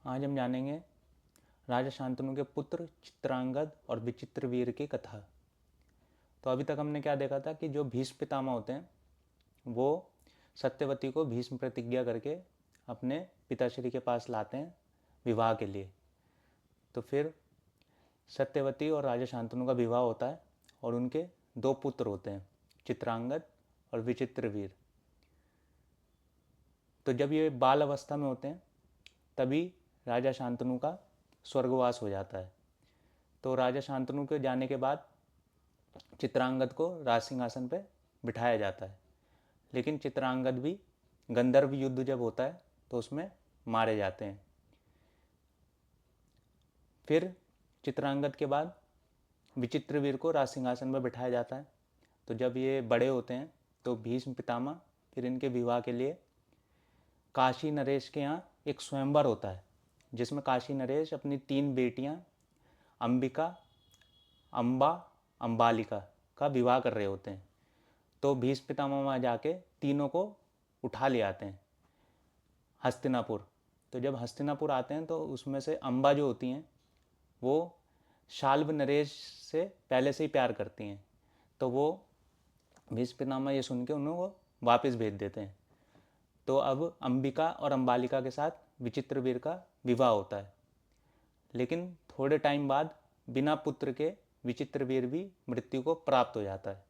आज हम जानेंगे राजा शांतनु के पुत्र चित्रांगद और विचित्रवीर की कथा। तो अभी तक हमने क्या देखा था कि जो भीष्म पितामह होते हैं वो सत्यवती को भीष्म प्रतिज्ञा करके अपने पिताश्री के पास लाते हैं विवाह के लिए। तो फिर सत्यवती और राजा शांतनु का विवाह होता है और उनके दो पुत्र होते हैं, चित्रांगद और विचित्रवीर। तो जब ये बाल अवस्था में होते हैं तभी राजा शांतनु का स्वर्गवास हो जाता है। तो राजा शांतनु के जाने के बाद चित्रांगद को राज सिंहासन पर बिठाया जाता है, लेकिन चित्रांगद भी गंधर्व युद्ध जब होता है तो उसमें मारे जाते हैं। फिर चित्रांगद के बाद विचित्रवीर को राज सिंहासन पर बिठाया जाता है। तो जब ये बड़े होते हैं तो भीष्म पितामह फिर इनके विवाह के लिए काशी नरेश के यहाँ एक स्वयंवर होता है, जिसमें काशी नरेश अपनी 3 बेटियां अंबिका, अम्बा, अम्बालिका का विवाह कर रहे होते हैं। तो भीष्म पितामह वहाँ जाके तीनों को उठा ले आते हैं हस्तिनापुर। तो जब हस्तिनापुर आते हैं तो उसमें से अम्बा जो होती हैं वो शाल्व नरेश से पहले से ही प्यार करती हैं। तो वो भीष्म पितामह ये सुन के उन्हें वो वापस भेज देते हैं। तो अब अंबिका और अम्बालिका के साथ विचित्रवीर का विवाह होता है, लेकिन थोड़े टाइम बाद बिना पुत्र के विचित्रवीर भी मृत्यु को प्राप्त हो जाता है।